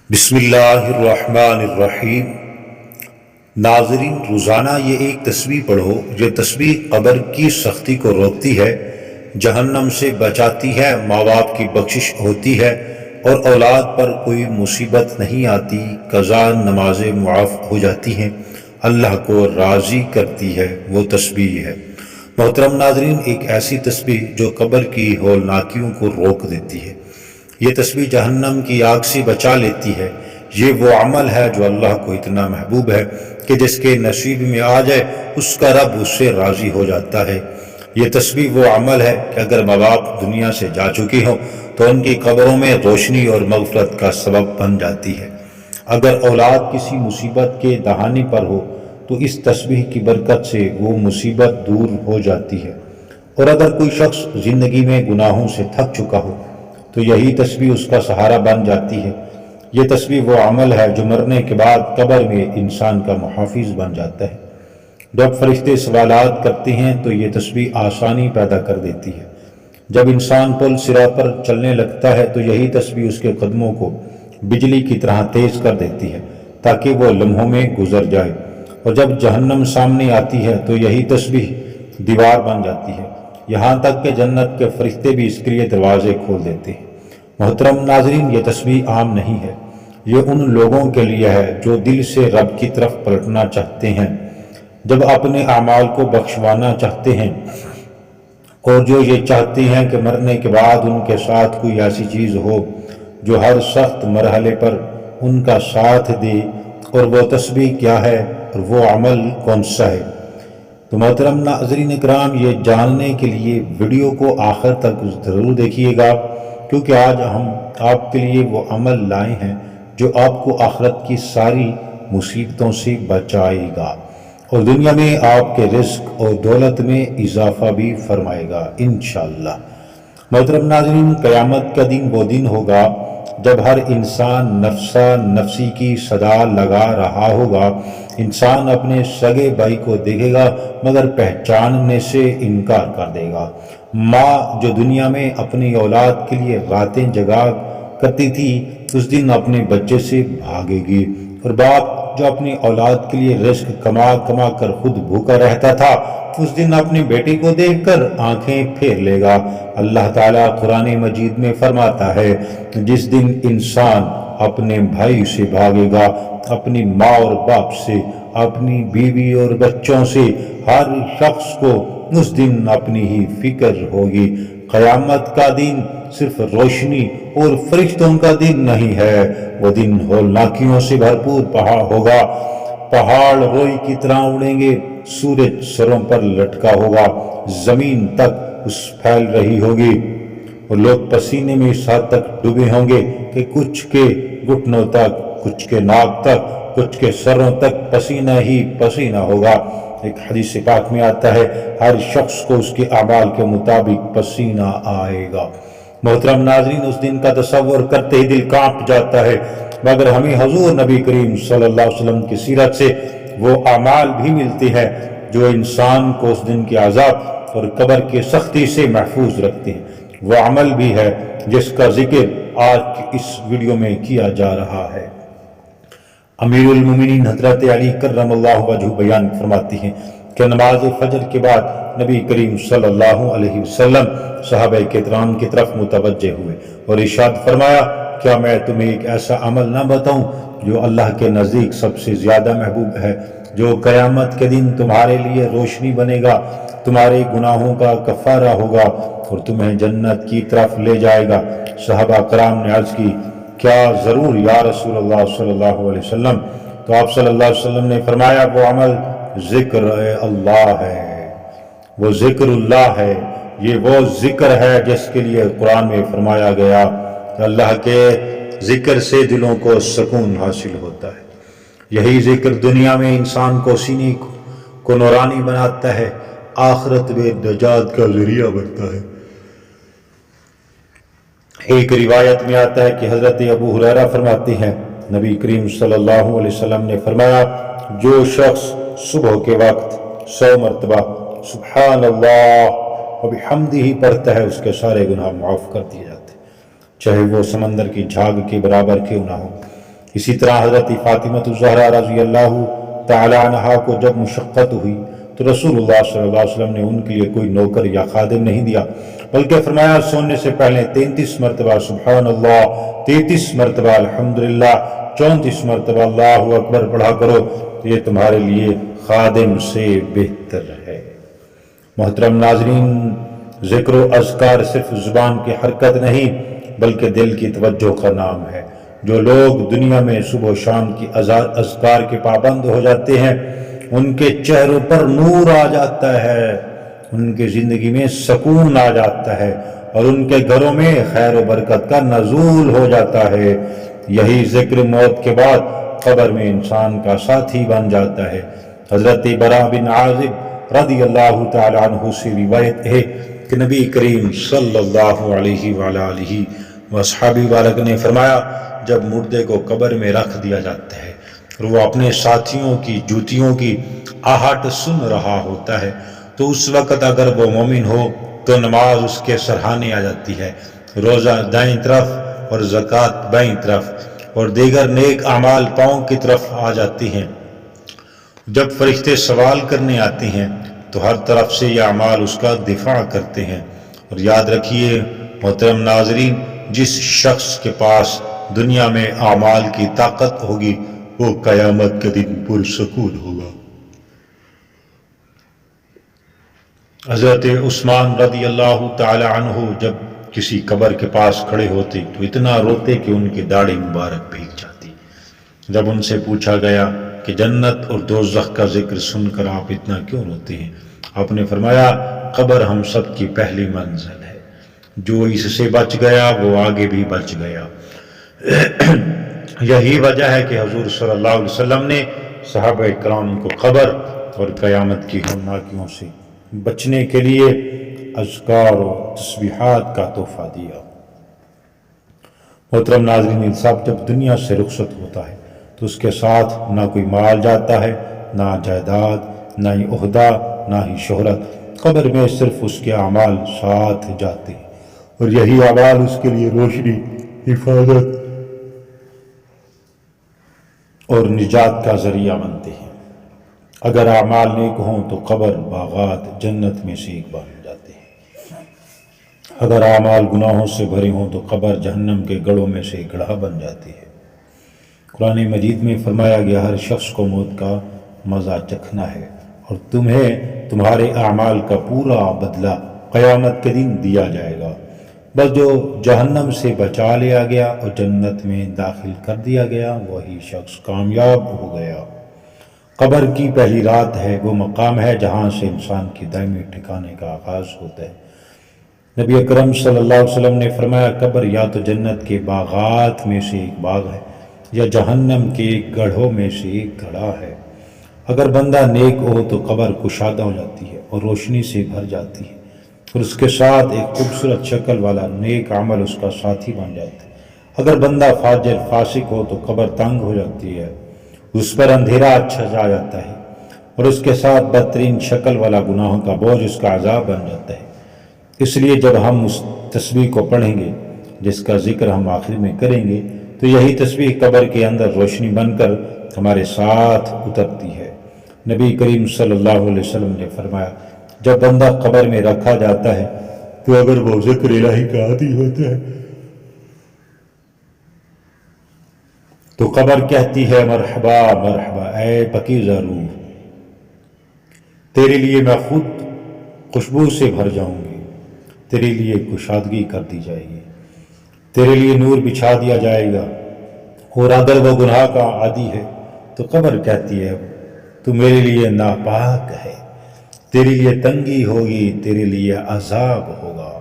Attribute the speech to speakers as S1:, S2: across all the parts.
S1: بسم اللہ الرحمن الرحیم۔ ناظرین، روزانہ یہ ایک تسبیح پڑھو۔ یہ تسبیح قبر کی سختی کو روکتی ہے، جہنم سے بچاتی ہے، ماں باپ کی بخشش ہوتی ہے اور اولاد پر کوئی مصیبت نہیں آتی، قضا نمازیں معاف ہو جاتی ہیں، اللہ کو راضی کرتی ہے، وہ تسبیح ہے۔ محترم ناظرین، ایک ایسی تسبیح جو قبر کی ہولناکیوں کو روک دیتی ہے۔ یہ تسبیح جہنم کی آگ سے بچا لیتی ہے۔ یہ وہ عمل ہے جو اللہ کو اتنا محبوب ہے کہ جس کے نصیب میں آ جائے اس کا رب اس سے راضی ہو جاتا ہے۔ یہ تسبیح وہ عمل ہے کہ اگر ماں باپ دنیا سے جا چکی ہوں تو ان کی قبروں میں روشنی اور مغفرت کا سبب بن جاتی ہے۔ اگر اولاد کسی مصیبت کے دہانے پر ہو تو اس تسبیح کی برکت سے وہ مصیبت دور ہو جاتی ہے، اور اگر کوئی شخص زندگی میں گناہوں سے تھک چکا ہو تو یہی تسبیح اس کا سہارا بن جاتی ہے۔ یہ تسبیح وہ عمل ہے جو مرنے کے بعد قبر میں انسان کا محافظ بن جاتا ہے۔ جب فرشتے سوالات کرتے ہیں تو یہ تسبیح آسانی پیدا کر دیتی ہے۔ جب انسان پل صراط پر چلنے لگتا ہے تو یہی تسبیح اس کے قدموں کو بجلی کی طرح تیز کر دیتی ہے تاکہ وہ لمحوں میں گزر جائے، اور جب جہنم سامنے آتی ہے تو یہی تسبیح دیوار بن جاتی ہے، یہاں تک کہ جنت کے فرشتے بھی اس کے لیے دروازے کھول دیتے ہیں۔ محترم ناظرین، یہ تسبیح عام نہیں ہے، یہ ان لوگوں کے لیے ہے جو دل سے رب کی طرف پلٹنا چاہتے ہیں، جب اپنے اعمال کو بخشوانا چاہتے ہیں، اور جو یہ چاہتے ہیں کہ مرنے کے بعد ان کے ساتھ کوئی ایسی چیز ہو جو ہر سخت مرحلے پر ان کا ساتھ دے۔ اور وہ تسبیح کیا ہے اور وہ عمل کون سا ہے؟ تو محترم ناظرین اکرام، یہ جاننے کے لیے ویڈیو کو آخر تک ضرور دیکھیے گا، کیونکہ آج ہم آپ کے لیے وہ عمل لائے ہیں جو آپ کو آخرت کی ساری مصیبتوں سے بچائے گا اور دنیا میں آپ کے رزق اور دولت میں اضافہ بھی فرمائے گا انشاءاللہ۔ محترم ناظرین، قیامت کا دن وہ دن ہوگا جب ہر انسان نفسا نفسی کی صدا لگا رہا ہوگا۔ انسان اپنے سگے بھائی کو دیکھے گا مگر پہچاننے سے انکار کر دے گا۔ ماں جو دنیا میں اپنی اولاد کے لیے راتیں جگا کرتی تھی اس دن اپنے بچے سے بھاگے گی، اور باپ جو اپنی اولاد کے لیے رزق کما کما کر خود بھوکا رہتا تھا اس دن اپنی بیٹی کو دیکھ کر آنکھیں پھیر لے گا۔ اللہ تعالیٰ قرآن مجید میں فرماتا ہے، جس دن انسان اپنے بھائی سے بھاگے گا، اپنی ماں اور باپ سے، اپنی بیوی اور بچوں سے، ہر شخص کو اس دن اپنی ہی فکر ہوگی۔ قیامت کا دن صرف روشنی اور فرشتوں کا دن نہیں ہے، وہ دن ہولناکیوں سے بھرپور ہوگا۔ پہاڑ روئی کی طرح اڑیں گے، سورج سروں پر لٹکا ہوگا، زمین تک اس پھیل رہی ہوگی، اور لوگ پسینے میں اس حد تک ڈوبے ہوں گے کہ کچھ کے گھٹنوں تک، کچھ کے ناک تک، کچھ کے سروں تک پسینہ ہی پسینہ ہوگا۔ ایک حدیث پاک میں آتا ہے، ہر شخص کو اس کے اعمال کے مطابق پسینہ آئے گا۔ محترم ناظرین، اس دن کا تصور کرتے ہی دل کانپ جاتا ہے، مگر ہمیں حضور نبی کریم صلی اللہ علیہ وسلم کی سیرت سے وہ اعمال بھی ملتے ہیں جو انسان کو اس دن کے عذاب اور قبر کی سختی سے محفوظ رکھتے ہیں۔ وہ عمل بھی ہے جس کا ذکر آج کی اس ویڈیو میں کیا جا رہا ہے۔ امیر المومنین حضرت علی کرم اللہ وجہہ بیان فرماتی ہیں کہ نماز فجر کے بعد نبی کریم صلی اللہ علیہ وسلم صحابہ کرام کی طرف متوجہ ہوئے اور ارشاد فرمایا، کیا میں تمہیں ایک ایسا عمل نہ بتاؤں جو اللہ کے نزدیک سب سے زیادہ محبوب ہے، جو قیامت کے دن تمہارے لیے روشنی بنے گا، تمہارے گناہوں کا کفارہ ہوگا اور تمہیں جنت کی طرف لے جائے گا؟ صحابہ کرام نے عرض کی، کیا ضرور یا رسول اللہ صلی اللہ علیہ وسلم؟ تو آپ صلی اللہ علیہ وسلم نے فرمایا، وہ عمل ذکر اللہ ہے، وہ ذکر اللہ ہے، یہ وہ ذکر ہے جس کے لیے قرآن میں فرمایا گیا کہ اللہ کے ذکر سے دلوں کو سکون حاصل ہوتا ہے۔ یہی ذکر دنیا میں انسان کو سینے کو نورانی بناتا ہے، آخرت میں نجات کا ذریعہ بنتا ہے۔ ایک روایت میں آتا ہے کہ حضرت ابو ہریرہ فرماتے ہیں، نبی کریم صلی اللہ علیہ وسلم نے فرمایا، جو شخص صبح کے وقت 100 مرتبہ سبحان اللہ وبحمدہ پڑھتا ہے اس کے سارے گناہ معاف کر دیے جاتے ہیں، چاہے وہ سمندر کی جھاگ کے برابر کیوں نہ ہو۔ اسی طرح حضرت فاطمہ الزہرا رضی اللہ تعالی عنہا کو جب مشقت ہوئی تو رسول اللہ صلی اللہ علیہ وسلم نے ان کے لیے کوئی نوکر یا خادم نہیں دیا، بلکہ فرمایا سونے سے پہلے 33 مرتبہ سبحان اللہ، 33 مرتبہ الحمدللہ، 34 مرتبہ اللہ اکبر پڑھا کرو، یہ تمہارے لیے خادم سے بہتر ہے۔ محترم ناظرین، ذکر و اذکار صرف زبان کی حرکت نہیں بلکہ دل کی توجہ کا نام ہے۔ جو لوگ دنیا میں صبح و شام کی اذکار کے پابند ہو جاتے ہیں ان کے چہروں پر نور آ جاتا ہے، ان کی زندگی میں سکون آ جاتا ہے اور ان کے گھروں میں خیر و برکت کا نزول ہو جاتا ہے۔ یہی ذکر موت کے بعد قبر میں انسان کا ساتھی بن جاتا ہے۔ حضرت براء بن عازب رضی اللہ تعالی عنہ سے روایت ہے کہ نبی کریم صلی اللہ علیہ وآلہ وصحبہ وبارک نے فرمایا، جب مردے کو قبر میں رکھ دیا جاتا ہے اور وہ اپنے ساتھیوں کی جوتیوں کی آہٹ سن رہا ہوتا ہے تو اس وقت اگر وہ مومن ہو تو نماز اس کے سرہانے آ جاتی ہے، روزہ دائیں طرف اور زکوٰۃ بائیں طرف اور دیگر نیک اعمال پاؤں کی طرف آ جاتی ہیں۔ جب فرشتے سوال کرنے آتے ہیں تو ہر طرف سے یہ اعمال اس کا دفاع کرتے ہیں۔ اور یاد رکھیے محترم ناظرین، جس شخص کے پاس دنیا میں اعمال کی طاقت ہوگی وہ قیامت کے دن پرسکون ہوگا۔ حضرت عثمان رضی اللہ تعالی عنہ جب کسی قبر کے پاس کھڑے ہوتے تو اتنا روتے کہ ان کی داڑھی مبارک بھیگ جاتی۔ جب ان سے پوچھا گیا کہ جنت اور دوزخ کا ذکر سن کر آپ اتنا کیوں روتے ہیں، آپ نے فرمایا قبر ہم سب کی پہلی منزل ہے، جو اس سے بچ گیا وہ آگے بھی بچ گیا۔ یہی وجہ ہے کہ حضور صلی اللہ علیہ وسلم نے صحابہ کرام کو قبر اور قیامت کی ہولناکیوں سے بچنے کے لیے اذکار و تسبیحات کا تحفہ دیا۔ محترم ناظرین، انسان جب دنیا سے رخصت ہوتا ہے تو اس کے ساتھ نہ کوئی مال جاتا ہے، نہ جائیداد، نہ ہی عہدہ، نہ ہی شہرت۔ قبر میں صرف اس کے اعمال ساتھ جاتے ہیں اور یہی اعمال اس کے لیے روشنی، حفاظت اور نجات کا ذریعہ بنتے ہیں۔ اگر اعمال نیک ہوں تو قبر باغات جنت میں سے ایک بن جاتے ہیں، اگر اعمال گناہوں سے بھرے ہوں تو قبر جہنم کے گڑھوں میں سے ایک گڑھا بن جاتی ہے۔ قرآن مجید میں فرمایا گیا ہر شخص کو موت کا مزہ چکھنا ہے اور تمہیں تمہارے اعمال کا پورا بدلہ قیامت کے دن دیا جائے گا۔ بس جو جہنم سے بچا لیا گیا اور جنت میں داخل کر دیا گیا وہی شخص کامیاب ہو گیا۔ قبر کی پہلی رات ہے، وہ مقام ہے جہاں سے انسان کی دائمی ٹھکانے کا آغاز ہوتا ہے۔ نبی اکرم صلی اللہ علیہ وسلم نے فرمایا قبر یا تو جنت کے باغات میں سے ایک باغ ہے یا جہنم کے گڑھوں میں سے ایک گڑھا ہے۔ اگر بندہ نیک ہو تو قبر کشادہ ہو جاتی ہے اور روشنی سے بھر جاتی ہے اور اس کے ساتھ ایک خوبصورت شکل والا نیک عمل اس کا ساتھی بن جاتا ہے۔ اگر بندہ فاجر فاسق ہو تو قبر تنگ ہو جاتی ہے، اس پر اندھیرا چھا جاتا ہے اور اس کے ساتھ بدترین شکل والا گناہوں کا بوجھ اس کا عذاب بن جاتا ہے۔ اس لیے جب ہم اس تسبیح کو پڑھیں گے جس کا ذکر ہم آخر میں کریں گے تو یہی تسبیح قبر کے اندر روشنی بن کر ہمارے ساتھ اترتی ہے۔ نبی کریم صلی اللہ علیہ وسلم نے فرمایا جب بندہ قبر میں رکھا جاتا ہے تو اگر وہ ذکر الہی کا عادی ہوتا ہے تو قبر کہتی ہے مرحبا مرحبا اے پاکیزہ روح، تیرے لیے میں خود خوشبو سے بھر جاؤں گی، تیرے لیے کشادگی کر دی جائے گی، تیرے لیے نور بچھا دیا جائے گا۔ اور اگر وہ گناہ کا عادی ہے تو قبر کہتی ہے تو میرے لیے ناپاک ہے، تیرے لیے تنگی ہوگی، تیرے لیے عذاب ہوگا۔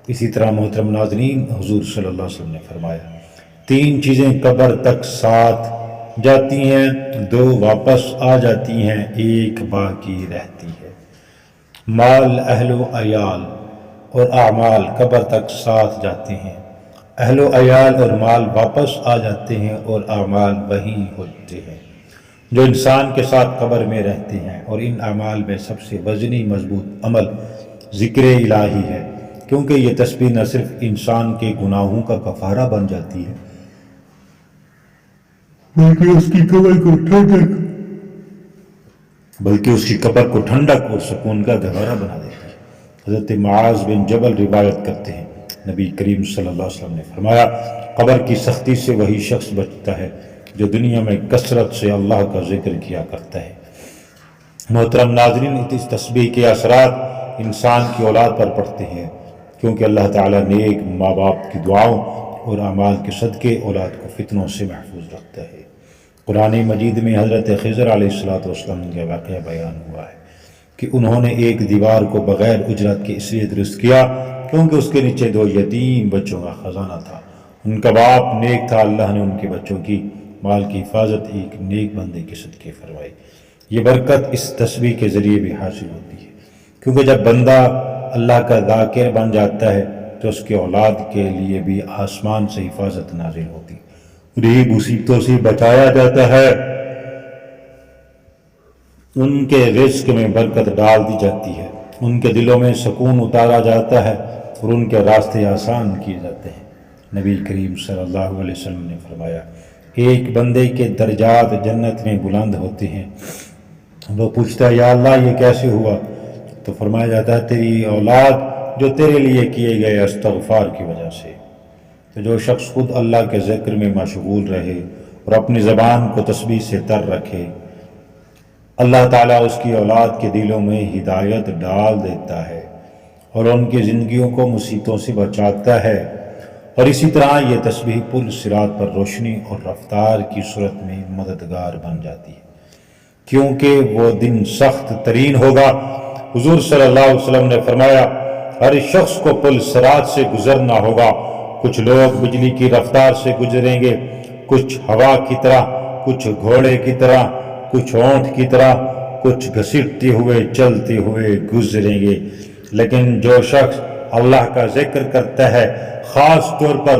S1: اسی طرح محترم ناظرین، حضور صلی اللہ علیہ وسلم نے فرمایا 3 چیزیں قبر تک ساتھ جاتی ہیں، 2 واپس آ جاتی ہیں، 1 باقی رہتی ہے۔ مال، اہل و عیال اور اعمال قبر تک ساتھ جاتے ہیں، اہل و عیال اور مال واپس آ جاتے ہیں اور اعمال وہیں ہوتے ہیں جو انسان کے ساتھ قبر میں رہتے ہیں۔ اور ان اعمال میں سب سے وزنی مضبوط عمل ذکر الہی ہے، کیونکہ یہ تسبیح نہ صرف انسان کے گناہوں کا کفارہ بن جاتی ہے بلکہ اس کی قبر کو ٹھنڈک اور سکون کا گہوارہ بنا دیتی ہے۔ حضرت معاذ بن جبل روایت کرتے ہیں، نبی کریم صلی اللہ علیہ وسلم نے فرمایا، قبر کی سختی سے وہی شخص بچتا ہے جو دنیا میں کثرت سے اللہ کا ذکر کیا کرتا ہے۔ محترم ناظرین، اس تسبیح کے اثرات انسان کی اولاد پر پڑتے ہیں، کیونکہ اللہ تعالیٰ نیک ماں باپ کی دعاؤں اور اعمال کے صدقے اولاد کو فتنوں سے محفوظ رکھتا ہے۔ قرآن مجید میں حضرت خضر علیہ السلام کا واقعہ بیان ہوا ہے کہ انہوں نے ایک دیوار کو بغیر اجرت کے اس لیے درست کیا کیونکہ اس کے نیچے 2 یتیم بچوں کا خزانہ تھا۔ ان کا باپ نیک تھا، اللہ نے ان کے بچوں کی مال کی حفاظت ایک نیک بندے کے صدقے فرمائی۔ یہ برکت اس تسبیح کے ذریعے بھی حاصل ہوتی ہے، کیونکہ جب بندہ اللہ کا ذاکر بن جاتا ہے تو اس کے اولاد کے لیے بھی آسمان سے حفاظت نازل ہوتی ہے، انہیں مصیبتوں سے بچایا جاتا ہے، ان کے رزق میں برکت ڈال دی جاتی ہے، ان کے دلوں میں سکون اتارا جاتا ہے اور ان کے راستے آسان کیے جاتے ہیں۔ نبی کریم صلی اللہ علیہ وسلم نے فرمایا، ایک بندے کے درجات جنت میں بلند ہوتے ہیں۔ وہ پوچھتا ہے، یا اللہ یہ کیسے ہوا؟ تو فرمایا جاتا ہے، تیری اولاد جو تیرے لیے کیے گئے استغفار کی وجہ سے۔ تو جو شخص خود اللہ کے ذکر میں مشغول رہے اور اپنی زبان کو تسبیح سے تر رکھے، اللہ تعالیٰ اس کی اولاد کے دلوں میں ہدایت ڈال دیتا ہے اور ان کی زندگیوں کو مصیبتوں سے بچاتا ہے۔ اور اسی طرح یہ تسبیح پل صراط پر روشنی اور رفتار کی صورت میں مددگار بن جاتی ہے، کیونکہ وہ دن سخت ترین ہوگا۔ حضور صلی اللہ علیہ وسلم نے فرمایا، ہر شخص کو پل صراط سے گزرنا ہوگا۔ کچھ لوگ بجلی کی رفتار سے گزریں گے، کچھ ہوا کی طرح، کچھ گھوڑے کی طرح، کچھ اونٹ کی طرح، کچھ گھسیٹتے ہوئے چلتے ہوئے گزریں گے، لیکن جو شخص اللہ کا ذکر کرتا ہے، خاص طور پر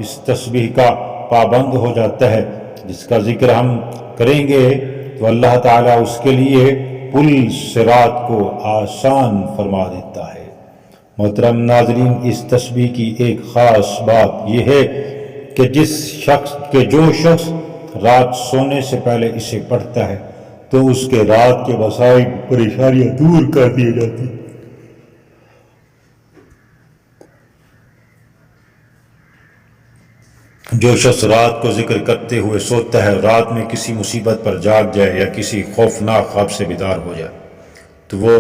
S1: اس تسبیح کا پابند ہو جاتا ہے، جس کا ذکر ہم کریں گے، تو اللہ تعالیٰ اس کے لیے پل صراط کو آسان فرما دیتا ہے۔ محترم ناظرین، اس تسبیح کی ایک خاص بات یہ ہے کہ جو شخص رات سونے سے پہلے اسے پڑھتا ہے تو اس کے رات کے مسائل پریشانیاں دور کر دی جاتی۔ جو شخص رات کو ذکر کرتے ہوئے سوتا ہے، رات میں کسی مصیبت پر جاگ جائے یا کسی خوفناک خواب سے بیدار ہو جائے تو وہ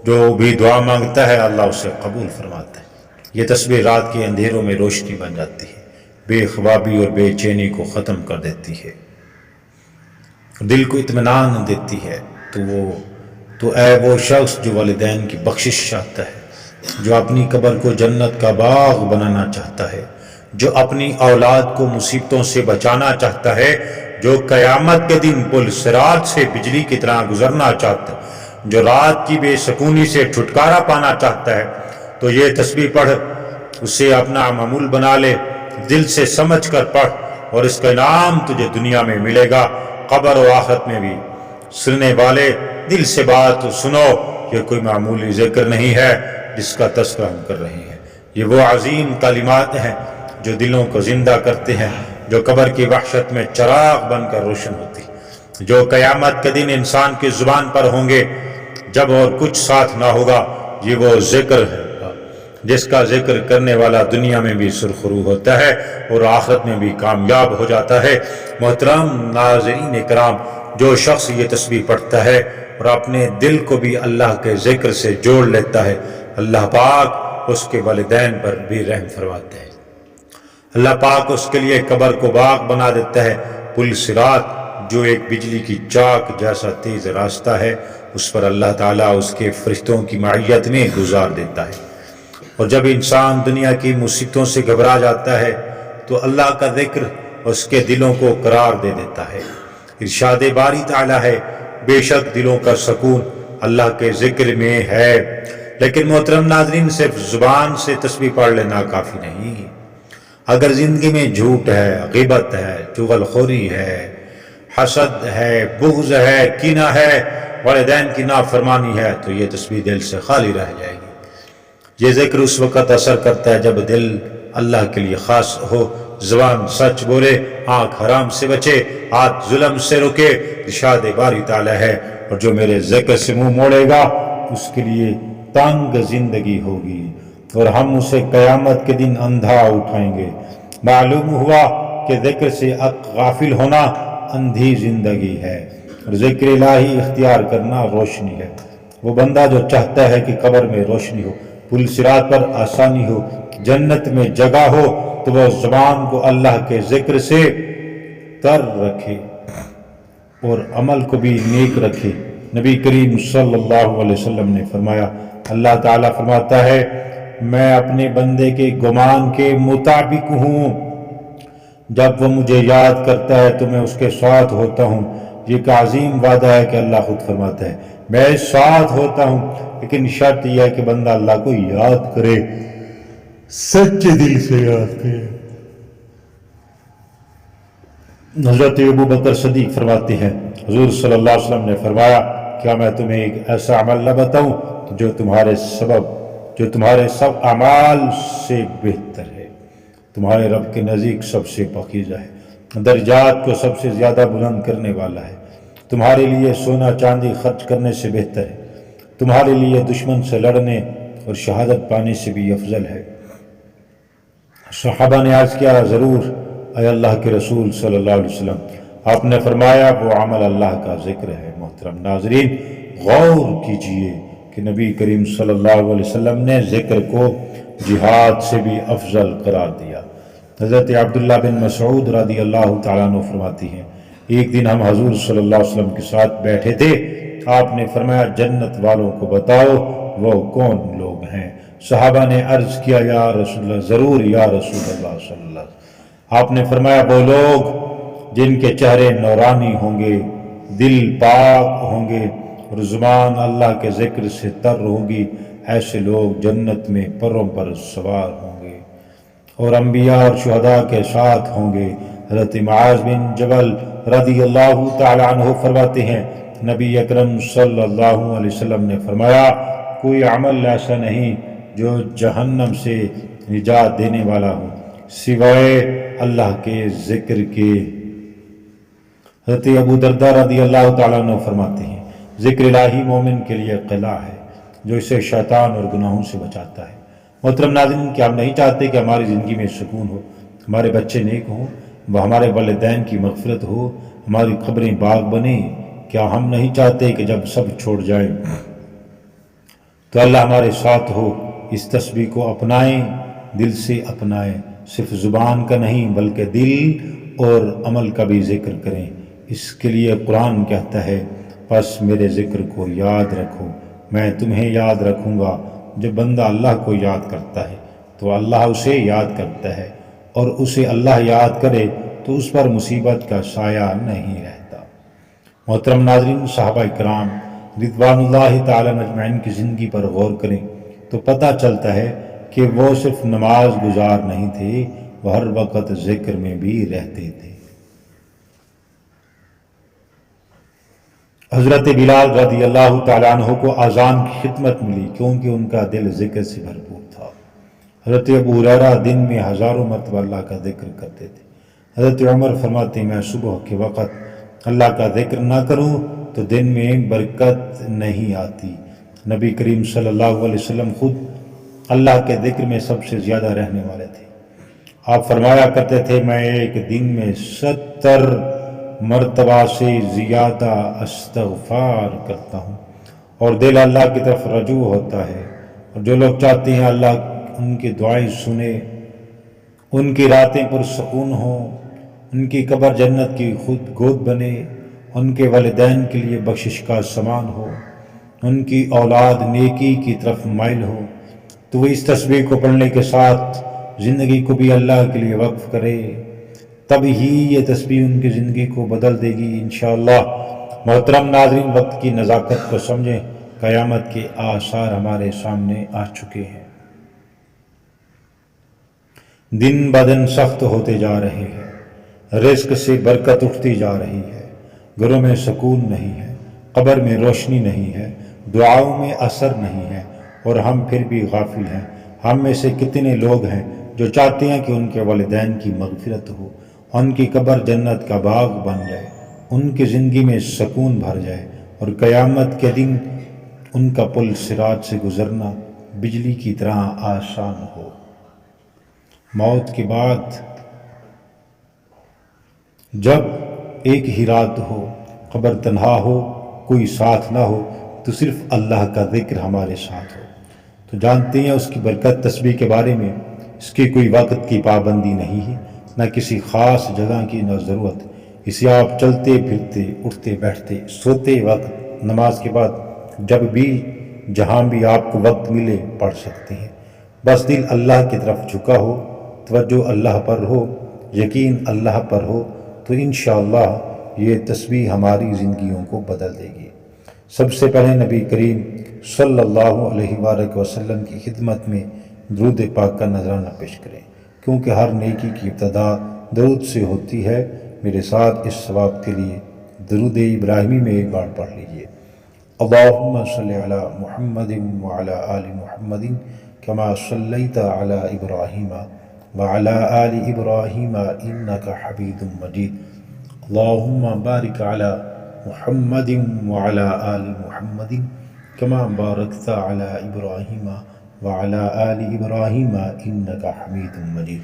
S1: جو بھی دعا مانگتا ہے اللہ اسے قبول فرماتا ہے۔ یہ تسبیح رات کے اندھیروں میں روشنی بن جاتی ہے، بے خوابی اور بے چینی کو ختم کر دیتی ہے، دل کو اطمینان دیتی ہے۔ تو اے وہ شخص جو والدین کی بخشش چاہتا ہے، جو اپنی قبر کو جنت کا باغ بنانا چاہتا ہے، جو اپنی اولاد کو مصیبتوں سے بچانا چاہتا ہے، جو قیامت کے دن پل صراط سے بجلی کی طرح گزرنا چاہتا ہے، جو رات کی بے سکونی سے چھٹکارا پانا چاہتا ہے، تو یہ تسبیح پڑھ، اسے اپنا معمول بنا لے، دل سے سمجھ کر پڑھ، اور اس کا انعام تجھے دنیا میں ملے گا، قبر و آخرت میں بھی۔ سننے والے دل سے بات سنو، یہ کوئی معمولی ذکر نہیں ہے جس کا تذکرہ ہم کر رہے ہیں، یہ وہ عظیم کلمات ہیں جو دلوں کو زندہ کرتے ہیں، جو قبر کی وحشت میں چراغ بن کر روشن ہوتی، جو قیامت کے دن انسان کی زبان پر ہوں گے جب اور کچھ ساتھ نہ ہوگا۔ یہ وہ ذکر ہے جس کا ذکر کرنے والا دنیا میں بھی سرخرو ہوتا ہے اور آخرت میں بھی کامیاب ہو جاتا ہے۔ محترم ناظرین کرام، جو شخص یہ تسبیح پڑھتا ہے اور اپنے دل کو بھی اللہ کے ذکر سے جوڑ لیتا ہے، اللہ پاک اس کے والدین پر بھی رحم فرماتا ہے۔ اللہ پاک اس کے لیے قبر کو باغ بنا دیتا ہے۔ پل صراط جو ایک بجلی کی چاک جیسا تیز راستہ ہے، اس پر اللہ تعالیٰ اس کے فرشتوں کی معیت میں گزار دیتا ہے، اور جب انسان دنیا کی مصیبتوں سے گھبرا جاتا ہے تو اللہ کا ذکر اس کے دلوں کو قرار دے دیتا ہے۔ ارشاد باری تعالیٰ ہے، بے شک دلوں کا سکون اللہ کے ذکر میں ہے۔ لیکن محترم ناظرین، صرف زبان سے تسبیح پڑھ لینا کافی نہیں۔ اگر زندگی میں جھوٹ ہے، غیبت ہے، چغل خوری ہے، حسد ہے، بغض ہے، کینہ ہے، والدین کی نافرمانی ہے، تو یہ تسبیح دل سے خالی رہ جائے گی۔ یہ ذکر اس وقت اثر کرتا ہے جب دل اللہ کے لیے خاص ہو، زبان سچ بولے، آنکھ حرام سے بچے، ہاتھ ظلم سے رکے، ارشاد باری تعالیٰ ہے، اور جو میرے ذکر سے منہ موڑے گا اس کے لیے تنگ زندگی ہوگی اور ہم اسے قیامت کے دن اندھا اٹھائیں گے۔ معلوم ہوا کہ ذکر سے غافل ہونا اندھی زندگی ہے اور ذکر الہی اختیار کرنا روشنی ہے۔ وہ بندہ جو چاہتا ہے کہ قبر میں روشنی ہو، پل صراط پر آسانی ہو، جنت میں جگہ ہو، تو وہ زبان کو اللہ کے ذکر سے تر رکھے اور عمل کو بھی نیک رکھے۔ نبی کریم صلی اللہ علیہ وسلم نے فرمایا، اللہ تعالیٰ فرماتا ہے، میں اپنے بندے کے گمان کے مطابق ہوں، جب وہ مجھے یاد کرتا ہے تو میں اس کے ساتھ ہوتا ہوں۔ یہ ایک عظیم وعدہ ہے کہ اللہ خود فرماتا ہے، میں ساتھ ہوتا ہوں، لیکن شرط یہ ہے کہ بندہ اللہ کو یاد کرے، سچے دل سے یاد کرے۔ حضرت ابو بکر صدیق فرماتے ہیں، حضور صلی اللہ علیہ وسلم نے فرمایا، کیا میں تمہیں ایک ایسا عمل نہ بتاؤں جو تمہارے سب اعمال سے بہتر ہے، تمہارے رب کے نزدیک سب سے پاکیزہ ہے، درجات کو سب سے زیادہ بلند کرنے والا ہے، تمہارے لیے سونا چاندی خرچ کرنے سے بہتر ہے، تمہارے لیے دشمن سے لڑنے اور شہادت پانے سے بھی افضل ہے۔ صحابہ نے عرض کیا، ضرور اے اللہ کے رسول صلی اللہ علیہ وسلم۔ آپ نے فرمایا، وہ عمل اللہ کا ذکر ہے۔ محترم ناظرین، غور کیجئے کہ نبی کریم صلی اللہ علیہ وسلم نے ذکر کو جہاد سے بھی افضل قرار دیا۔ حضرت عبداللہ بن مسعود رضی اللہ تعالیٰ عنہ فرماتی ہیں، ایک دن ہم حضور صلی اللہ علیہ وسلم کے ساتھ بیٹھے تھے، آپ نے فرمایا، جنت والوں کو بتاؤ وہ کون لوگ ہیں؟ صحابہ نے عرض کیا، یا رسول اللہ، ضرور یا رسول اللہ صلی اللہ علیہ وسلم۔ آپ نے فرمایا، وہ لوگ جن کے چہرے نورانی ہوں گے، دل پاک ہوں گے اور زبان اللہ کے ذکر سے تر ہوگی، ایسے لوگ جنت میں پروں پر سوار ہوں گے اور انبیاء اور شہداء کے ساتھ ہوں گے۔ حضرت معاذ بن جبل رضی اللہ تعالی عنہ فرماتے ہیں، نبی اکرم صلی اللہ علیہ وسلم نے فرمایا، کوئی عمل ایسا نہیں جو جہنم سے نجات دینے والا ہو سوائے اللہ کے ذکر کے۔ حضرت ابو درداء رضی اللہ تعالیٰ عنہ فرماتے ہیں، ذکر الہی مومن کے لیے قلعہ ہے جو اسے شیطان اور گناہوں سے بچاتا ہے۔ محترم ناظرین، کیا ہم نہیں چاہتے کہ ہماری زندگی میں سکون ہو، ہمارے بچے نیک ہوں، ہمارے والدین کی مغفرت ہو، ہماری قبریں باغ بنیں؟ کیا ہم نہیں چاہتے کہ جب سب چھوڑ جائیں تو اللہ ہمارے ساتھ ہو؟ اس تسبیح کو اپنائیں، دل سے اپنائیں، صرف زبان کا نہیں بلکہ دل اور عمل کا بھی ذکر کریں۔ اس کے لیے قرآن کہتا ہے، پس میرے ذکر کو یاد رکھو، میں تمہیں یاد رکھوں گا۔ جب بندہ اللہ کو یاد کرتا ہے تو اللہ اسے یاد کرتا ہے، اور اسے اللہ یاد کرے تو اس پر مصیبت کا سایہ نہیں رہتا۔ محترم ناظرین، صحابہ کرام رضوان اللہ تعالی اجمعین کی زندگی پر غور کریں تو پتہ چلتا ہے کہ وہ صرف نماز گزار نہیں تھے، وہ ہر وقت ذکر میں بھی رہتے تھے۔ حضرت بلال رضی اللہ تعالیٰ عنہ کو اذان کی خدمت ملی کیونکہ ان کا دل ذکر سے بھرپور تھا۔ حضرت ابو ہریرہ دن میں ہزاروں مرتبہ اللہ کا ذکر کرتے تھے۔ حضرت عمر فرماتے ہیں، میں صبح کے وقت اللہ کا ذکر نہ کروں تو دن میں برکت نہیں آتی۔ نبی کریم صلی اللہ علیہ وسلم خود اللہ کے ذکر میں سب سے زیادہ رہنے والے تھے۔ آپ فرمایا کرتے تھے، میں ایک دن میں 70 مرتبہ سے زیادہ استغفار کرتا ہوں، اور دل اللہ کی طرف رجوع ہوتا ہے، اور جو لوگ چاہتے ہیں اللہ ان کی دعائیں سنے، ان کی راتیں پرسکون ہوں، ان کی قبر جنت کی خود گود بنے، ان کے والدین کے لیے بخشش کا سامان ہو، ان کی اولاد نیکی کی طرف مائل ہو، تو وہ اس تسبیح کو پڑھنے کے ساتھ زندگی کو بھی اللہ کے لیے وقف کرے، تب ہی یہ تسبیح ان کی زندگی کو بدل دے گی انشاءاللہ۔ محترم ناظرین، وقت کی نزاکت کو سمجھیں، قیامت کے آثار ہمارے سامنے آ چکے ہیں۔ دن بدن سخت ہوتے جا رہے ہیں، رزق سے برکت اٹھتی جا رہی ہے، گھروں میں سکون نہیں ہے، قبر میں روشنی نہیں ہے، دعاؤں میں اثر نہیں ہے، اور ہم پھر بھی غافل ہیں۔ ہم میں سے کتنے لوگ ہیں جو چاہتے ہیں کہ ان کے والدین کی مغفرت ہو، ان کی قبر جنت کا باغ بن جائے، ان کی زندگی میں سکون بھر جائے، اور قیامت کے دن ان کا پل صراط سے گزرنا بجلی کی طرح آسان ہو۔ موت کے بعد جب ایک ہی رات ہو، قبر تنہا ہو، کوئی ساتھ نہ ہو، تو صرف اللہ کا ذکر ہمارے ساتھ ہو، تو جانتے ہیں اس کی برکت تسبیح کے بارے میں، اس کی کوئی وقت کی پابندی نہیں ہے، نہ کسی خاص جگہ کی نہ ضرورت۔ اسے آپ چلتے پھرتے، اٹھتے بیٹھتے، سوتے وقت، نماز کے بعد، جب بھی جہاں بھی آپ کو وقت ملے پڑھ سکتے ہیں۔ بس دل اللہ کی طرف جھکا ہو، توجہ اللہ پر ہو، یقین اللہ پر ہو، تو انشاءاللہ یہ تسبیح ہماری زندگیوں کو بدل دے گی۔ سب سے پہلے نبی کریم صلی اللہ علیہ وآلہ وسلم کی خدمت میں درود پاک کا نذرانہ پیش کریں، کیونکہ ہر نیکی کی ابتدا درود سے ہوتی ہے۔ میرے ساتھ اس ثواب کے لیے درود ابراہیمی میں ایک بار پڑھ لیجئے۔ اللہم صلی علی محمد وعلی آل محمد کما صلیت علی ابراہیم وعلی آل ابراہیم انکا حمید مجید۔ اللہم بارک علی محمد وعلی آل محمد کما بارکت علی ابراہیم وعلی آل ابراہیم انکا حمید مجید۔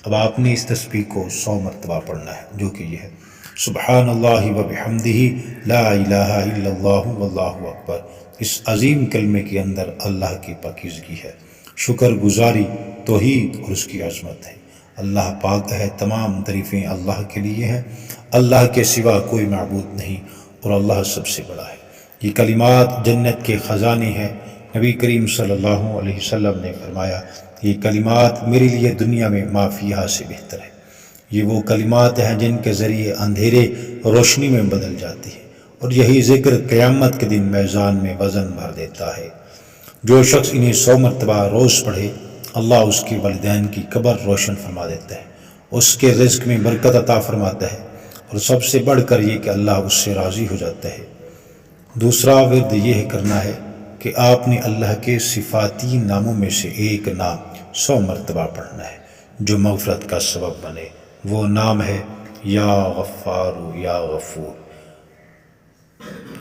S1: اب آپ نے اس تسبیح کو 100 مرتبہ پڑھنا ہے، جو کہ یہ ہے: سبحان اللہ وبحمدہ لا الہ الا اللہ واللہ اکبر۔ اس عظیم کلمے کے اندر اللہ کی پاکیزگی ہے، شکر گزاری، توحید اور اس کی عظمت ہے۔ اللہ پاک ہے، تمام تعریفیں اللہ کے لیے ہیں، اللہ کے سوا کوئی معبود نہیں، اور اللہ سب سے بڑا ہے۔ یہ کلمات جنت کے خزانے ہیں۔ نبی کریم صلی اللہ علیہ وسلم نے فرمایا، یہ کلمات میرے لیے دنیا میں ما فیہا سے بہتر ہے۔ یہ وہ کلمات ہیں جن کے ذریعے اندھیرے روشنی میں بدل جاتے ہیں، اور یہی ذکر قیامت کے دن میزان میں وزن بھر دیتا ہے۔ جو شخص انہیں 100 مرتبہ روز پڑھے، اللہ اس کے والدین کی قبر روشن فرما دیتا ہے، اس کے رزق میں برکت عطا فرماتا ہے، اور سب سے بڑھ کر یہ کہ اللہ اس سے راضی ہو جاتا ہے۔ دوسرا ورد یہ کرنا ہے کہ آپ نے اللہ کے صفاتی ناموں میں سے ایک نام 100 مرتبہ پڑھنا ہے جو مغفرت کا سبب بنے۔ وہ نام ہے یا غفار یا غفور۔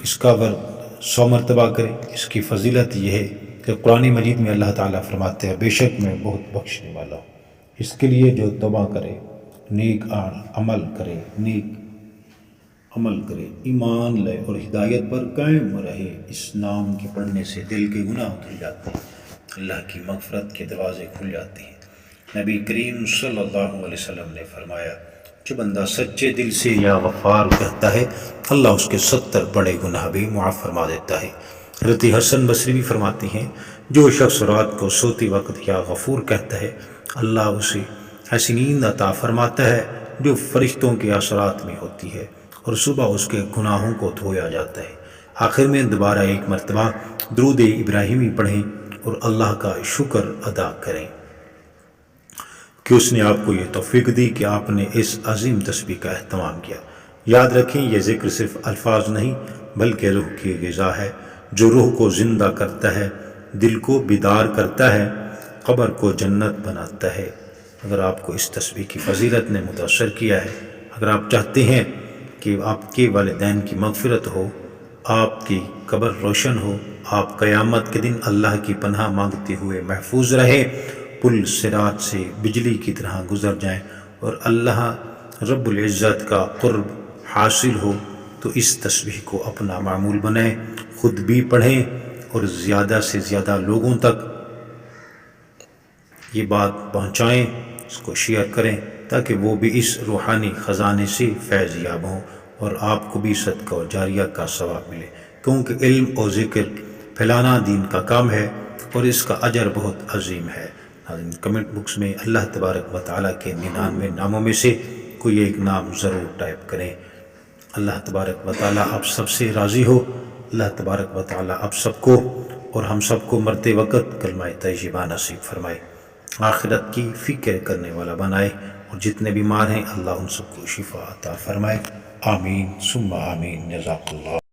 S1: اس کا ورد 100 مرتبہ کریں۔ اس کی فضیلت یہ ہے کہ قرآن مجید میں اللہ تعالیٰ فرماتے ہیں، بے شک میں بہت بخشنے والا ہوں۔ اس کے لیے جو توبہ کرے، نیک عمل کرے، ایمان لے اور ہدایت پر قائم رہے، اس نام کے پڑھنے سے دل کے گناہ دھل جاتے ہیں، اللہ کی مغفرت کے دروازے کھل جاتے ہیں۔ نبی کریم صلی اللہ علیہ وسلم نے فرمایا، جو بندہ سچے دل سے یا غفار کہتا ہے، اللہ اس کے 70 بڑے گناہ بھی معاف فرما دیتا ہے۔ حضرت حسن بصری بھی فرماتے ہیں، جو شخص رات کو سوتے وقت یا غفور کہتا ہے، اللہ اسے ایسی نیند عطا فرماتا ہے جو فرشتوں کے اثرات میں ہوتی ہے، اور صبح اس کے گناہوں کو دھویا جاتا ہے۔ آخر میں دوبارہ ایک مرتبہ درود ابراہیمی پڑھیں اور اللہ کا شکر ادا کریں کہ اس نے آپ کو یہ توفیق دی کہ آپ نے اس عظیم تسبیح کا اہتمام کیا۔ یاد رکھیں، یہ ذکر صرف الفاظ نہیں بلکہ روح کی غذا ہے، جو روح کو زندہ کرتا ہے، دل کو بیدار کرتا ہے، قبر کو جنت بناتا ہے۔ اگر آپ کو اس تسبیح کی فضیلت نے متاثر کیا ہے، اگر آپ چاہتے ہیں کہ آپ کے والدین کی مغفرت ہو، آپ کی قبر روشن ہو، آپ قیامت کے دن اللہ کی پناہ مانگتے ہوئے محفوظ رہیں، پل صراط سے بجلی کی طرح گزر جائیں، اور اللہ رب العزت کا قرب حاصل ہو، تو اس تسبیح کو اپنا معمول بنائیں، خود بھی پڑھیں اور زیادہ سے زیادہ لوگوں تک یہ بات پہنچائیں، اس کو شیئر کریں، تاکہ وہ بھی اس روحانی خزانے سے فیض یاب ہوں اور آپ کو بھی صدقہ و جاریہ کا ثواب ملے، کیونکہ علم اور ذکر پھیلانا دین کا کام ہے اور اس کا اجر بہت عظیم ہے۔ کمنٹ باکس میں اللہ تبارک و تعالیٰ کے 99 ناموں میں سے کوئی ایک نام ضرور ٹائپ کریں۔ اللہ تبارک و تعالیٰ آپ سب سے راضی ہو۔ اللہ تبارک و تعالیٰ آپ سب کو اور ہم سب کو مرتے وقت کلمہ طیبہ نصیب فرمائے، آخرت کی فکر کرنے والا بنائے، اور جتنے بیمار ہیں اللہ ان سب کو شفا عطا فرمائے۔ آمین ثم آمین۔ جزاک اللہ۔